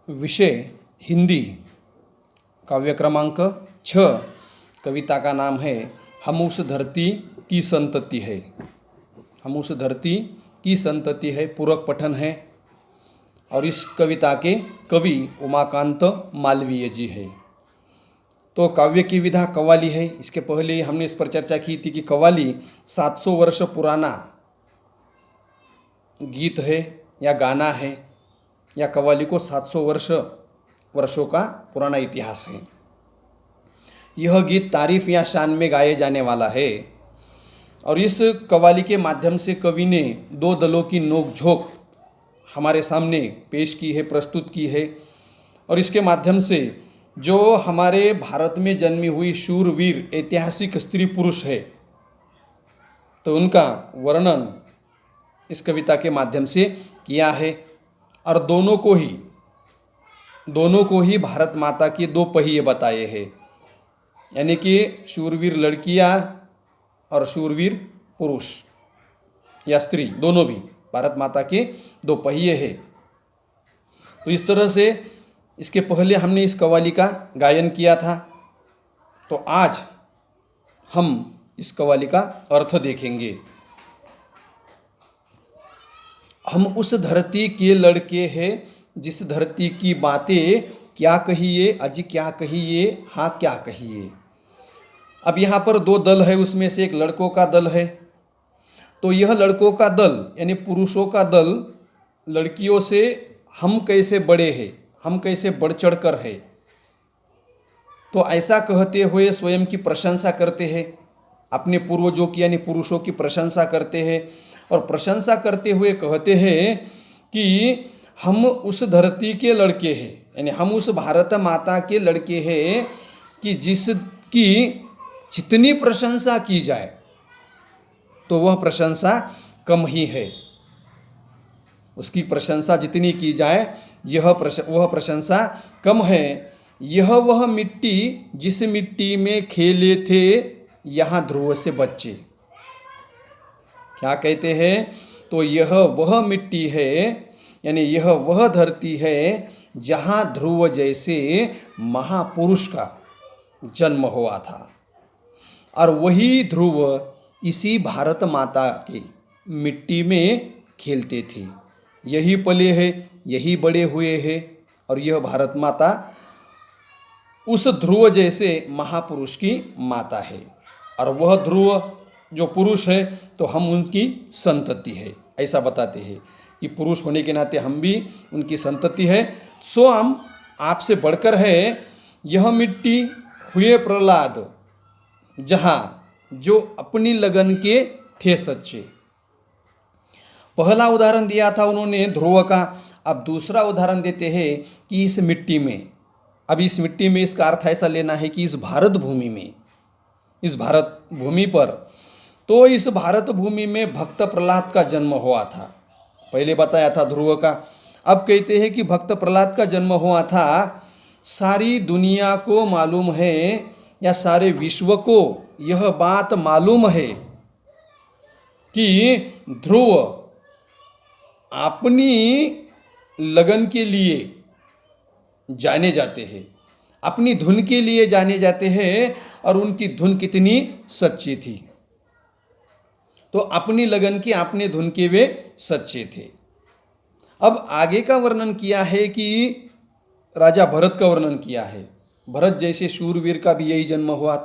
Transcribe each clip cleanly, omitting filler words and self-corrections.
विषय हिंदी, काव्य क्रमांक 6। कविता का नाम है हम उस धरती की संतति है। हम उस धरती की संतति है, पूरक पठन है। और इस कविता के कवि उमाकांत मालवीय जी है। तो काव्य की विधा कव्वाली है। इसके पहले हमने इस पर चर्चा की थी कि कव्वाली 700 वर्ष पुराना गीत है या गाना है, या कव्वाली को 700 वर्षों का पुराना इतिहास है। यह गीत तारीफ या शान में गाए जाने वाला है। और इस कव्वाली के माध्यम से कवि ने दो दलों की नोकझोंक हमारे सामने पेश की है, प्रस्तुत की है। और इसके माध्यम से जो हमारे भारत में जन्मी हुई शूरवीर ऐतिहासिक स्त्री पुरुष है, तो उनका वर्णन इस कविता के माध्यम से किया है। और दोनों को ही भारत माता के दो पहिए बताए हैं, यानी कि शूरवीर लड़कियां और शूरवीर पुरुष या स्त्री, दोनों भी भारत माता के दो पहिए हैं। तो इस तरह से इसके पहले हमने इस कव्वाली का गायन किया था। तो आज हम इस कव्वाली का अर्थ देखेंगे। हम उस धरती के लड़के हैं, जिस धरती की बातें क्या कहिए, अजी क्या कहिए, हाँ क्या कहिए। अब यहाँ पर दो दल है, उसमें से एक लड़कों का दल है। तो यह लड़कों का दल यानी पुरुषों का दल लड़कियों से हम कैसे बड़े हैं, हम कैसे बढ़ चढ़ कर है, तो ऐसा कहते हुए स्वयं की प्रशंसा करते हैं। अपने पूर्वजों की यानी पुरुषों की प्रशंसा करते हैं। और प्रशंसा करते हुए कहते हैं कि हम उस धरती के लड़के हैं, यानी हम उस भारत माता के लड़के हैं कि जिसकी जितनी प्रशंसा की जाए तो वह प्रशंसा कम ही है। उसकी प्रशंसा जितनी की जाए वह प्रशंसा कम है। यह वह मिट्टी जिस मिट्टी में खेले थे यहाँ ध्रुव से बच्चे। क्या कहते हैं? तो यह वह मिट्टी है, यानी यह वह धरती है जहाँ ध्रुव जैसे महापुरुष का जन्म हुआ था। और वही ध्रुव इसी भारत माता की मिट्टी में खेलते थे। यही पले हैं, यही बड़े हुए हैं। और यह भारत माता उस ध्रुव जैसे महापुरुष की माता है। और वह ध्रुव जो पुरुष है तो हम उनकी संतति है, ऐसा बताते हैं कि पुरुष होने के नाते हम भी उनकी संतति है। सो हम आपसे बढ़कर है, यह मिट्टी हुए प्रहलाद जहाँ जो अपनी लगन के थे सच्चे। पहला उदाहरण दिया था उन्होंने ध्रुव का। अब दूसरा उदाहरण देते हैं कि इस मिट्टी में, अब इस मिट्टी में इसका अर्थ ऐसा लेना है कि इस भारत भूमि में, इस भारत भूमि पर, तो इस भारत भूमि में भक्त प्रहलाद का जन्म हुआ था। पहले बताया था ध्रुव का। अब कहते हैं कि भक्त प्रहलाद का जन्म हुआ था। सारी दुनिया को मालूम है या सारे विश्व को यह बात मालूम है कि ध्रुव अपनी लगन के लिए जाने जाते हैं, अपनी धुन के लिए जाने जाते हैं। और उनकी धुन कितनी सच्ची थी। तो अपनी लगन की, अपने धुन के वे सच्चे थे। अब आगे का वर्णन किया है कि राजा भरत का वर्णन किया है। भरत जैसे शूरवीर का भी यही जन्म हुआ।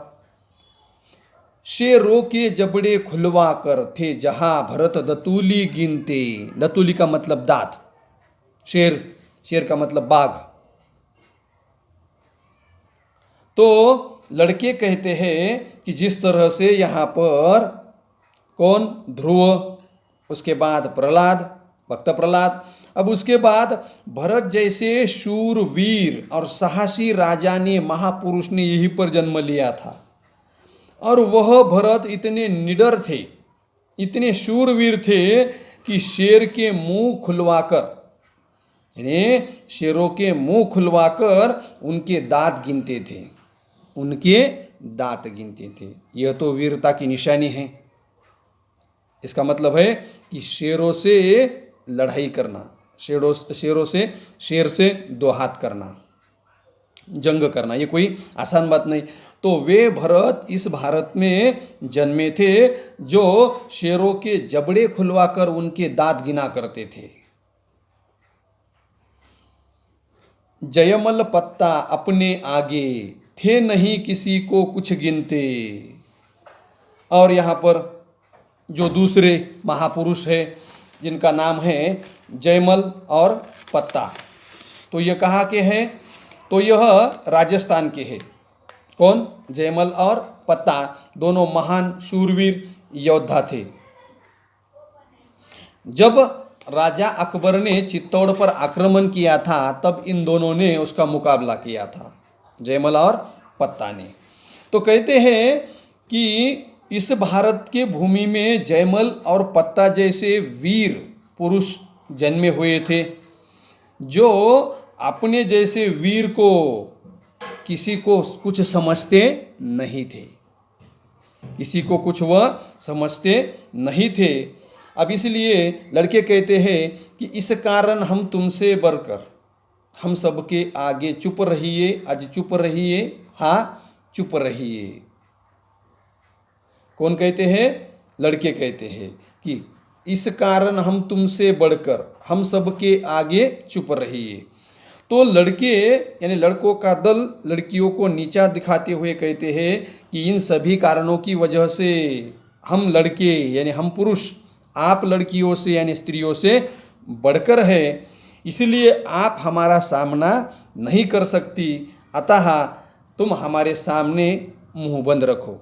शेरों के जबड़े खुलवा कर थे जहां भरत दतूली गिनते। दतूली का मतलब दांत, शेर का मतलब बाघ। तो लड़के कहते हैं कि जिस तरह से यहाँ पर कौन, ध्रुव, उसके बाद प्रहलाद, भक्त प्रहलाद, अब उसके बाद भरत जैसे शूरवीर और साहसी राजा ने, महापुरुष ने यहीं पर जन्म लिया था। और वह भरत इतने निडर थे, इतने शूरवीर थे कि शेर के मुंह खुलवाकर, यानी शेरों के मुंह खुलवाकर उनके दांत गिनते थे, उनके दांत गिनते थे। यह तो वीरता की निशानी है। इसका मतलब है कि शेरों से लड़ाई करना, शेर से दो हाथ करना, जंग करना, ये कोई आसान बात नहीं। तो वे भरत इस भारत में जन्मे थे जो शेरों के जबड़े खुलवाकर उनके दांत गिना करते थे। जयमल पत्ता अपने आगे थे नहीं किसी को कुछ गिनते। और यहाँ पर जो दूसरे महापुरुष है जिनका नाम है जयमल और पत्ता, तो ये कहाँ के हैं? तो यह राजस्थान के हैं। कौन? जयमल और पत्ता, दोनों महान शूरवीर योद्धा थे। जब राजा अकबर ने चित्तौड़ पर आक्रमण किया था तब इन दोनों ने उसका मुकाबला किया था, जयमल और पत्ता ने। तो कहते हैं कि इस भारत के भूमि में जयमल और पत्ता जैसे वीर पुरुष जन्मे हुए थे जो अपने जैसे वीर को किसी को कुछ समझते नहीं थे, किसी को कुछ वह समझते नहीं थे। अब इसलिए लड़के कहते हैं कि इस कारण हम तुमसे बढ़कर हम सबके आगे चुप रहिए, आज चुप रहिए, हाँ चुप रहिए। कौन कहते हैं? लड़के कहते हैं कि इस कारण हम तुमसे बढ़कर हम सबके आगे चुप रहिए। तो लड़के यानी लड़कों का दल लड़कियों को नीचा दिखाते हुए कहते हैं कि इन सभी कारणों की वजह से हम लड़के यानी हम पुरुष आप लड़कियों से यानी स्त्रियों से बढ़कर है, इसलिए आप हमारा सामना नहीं कर सकती, अतः तुम हमारे सामने मुंह बंद रखो,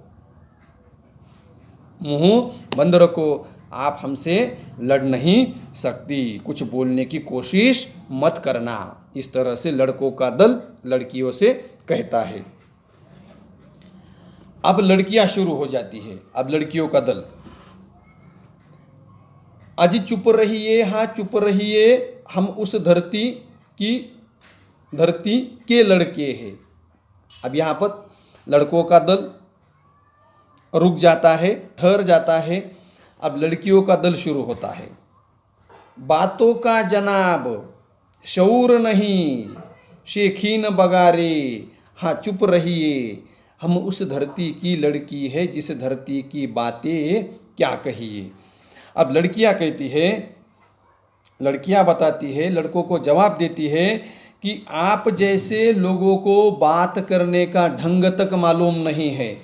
मुंह बंद रखो, आप हमसे लड़ नहीं सकती, कुछ बोलने की कोशिश मत करना। इस तरह से लड़कों का दल लड़कियों से कहता है। अब लड़कियां शुरू हो जाती है। अब लड़कियों का दल, अजी चुप रहिए, हाँ चुप रहिए, हम उस धरती के लड़के हैं। अब यहाँ पर लड़कों का दल रुक जाता है, ठहर जाता है। अब लड़कियों का दल शुरू होता है। बातों का जनाब शऊर नहीं, शेखीन बगारे, हाँ चुप रहिए, हम उस धरती की लड़की है जिस धरती की बातें क्या कहिए। अब लड़कियां कहती है, लड़कियां बताती है, लड़कों को जवाब देती है कि आप जैसे लोगों को बात करने का ढंग तक मालूम नहीं है,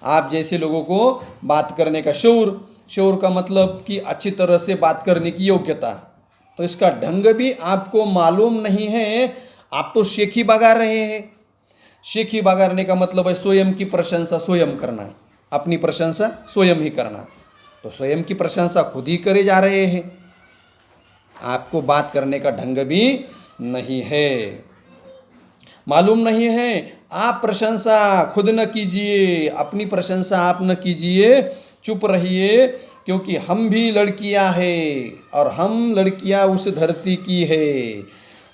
आप जैसे लोगों को बात करने का शऊर का मतलब कि अच्छी तरह से बात करने की योग्यता, तो इसका ढंग भी आपको मालूम नहीं है। आप तो शेखी बगा रहे हैं। शेखी बगाने का मतलब है स्वयं की प्रशंसा स्वयं करना, अपनी प्रशंसा स्वयं ही करना। तो स्वयं की प्रशंसा खुद ही करे जा रहे हैं, आपको बात करने का ढंग भी नहीं है, मालूम नहीं है। आप प्रशंसा खुद न कीजिए, अपनी प्रशंसा आप न कीजिए, चुप रहिए, क्योंकि हम भी लड़कियां हैं और हम लड़कियां उस धरती की है।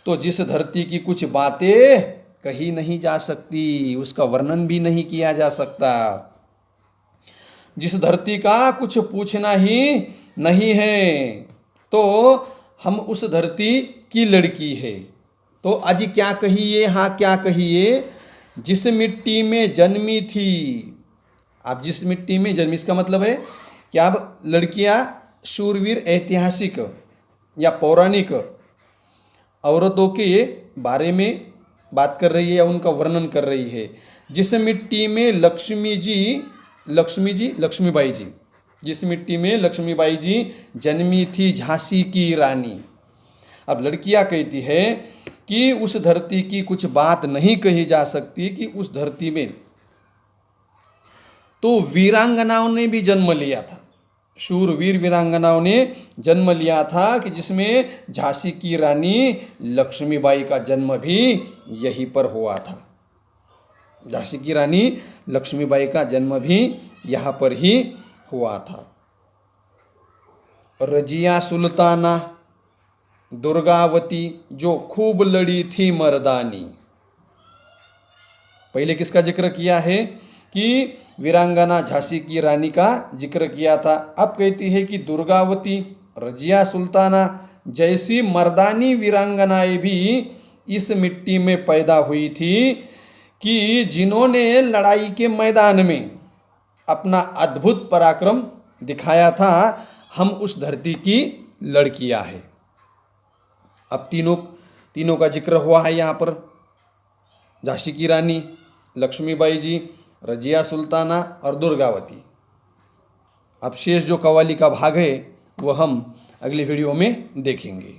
तो जिस धरती की कुछ बातें कही नहीं जा सकती, उसका वर्णन भी नहीं किया जा सकता, जिस धरती का कुछ पूछना ही नहीं है, तो हम उस धरती की लड़की है। तो आज क्या कहिए, हाँ क्या कहिए, जिस मिट्टी में जन्मी थी। आप जिस मिट्टी में जन्मी, इसका मतलब है कि अब लड़कियां शूरवीर ऐतिहासिक या पौराणिक औरतों के बारे में बात कर रही है या उनका वर्णन कर रही है। जिस मिट्टी में लक्ष्मीबाई जी, जिस मिट्टी में लक्ष्मीबाई जी जन्मी थी, झांसी की रानी। अब लड़कियां कहती है कि उस धरती की कुछ बात नहीं कही जा सकती, कि उस धरती में तो वीरांगनाओं ने भी जन्म लिया था, शूरवीर वीरांगनाओं ने जन्म लिया था, कि जिसमें झांसी की रानी लक्ष्मीबाई का जन्म भी यहीं पर हुआ था। झांसी की रानी लक्ष्मीबाई का जन्म भी यहाँ पर ही हुआ था। रजिया सुल्ताना दुर्गावती जो खूब लड़ी थी मर्दानी। पहले किसका जिक्र किया है? कि वीरांगना झांसी की रानी का जिक्र किया था। अब कहती है कि दुर्गावती, रजिया सुल्ताना जैसी मर्दानी वीरांगनाएं भी इस मिट्टी में पैदा हुई थी कि जिन्होंने लड़ाई के मैदान में अपना अद्भुत पराक्रम दिखाया था। हम उस धरती की लड़कियां हैं। अब तीनों का जिक्र हुआ है यहाँ पर। झांसी की रानी, लक्ष्मीबाई जी, रजिया सुल्ताना और दुर्गावती। अब शेष जो कव्वाली का भाग है वो हम अगली वीडियो में देखेंगे।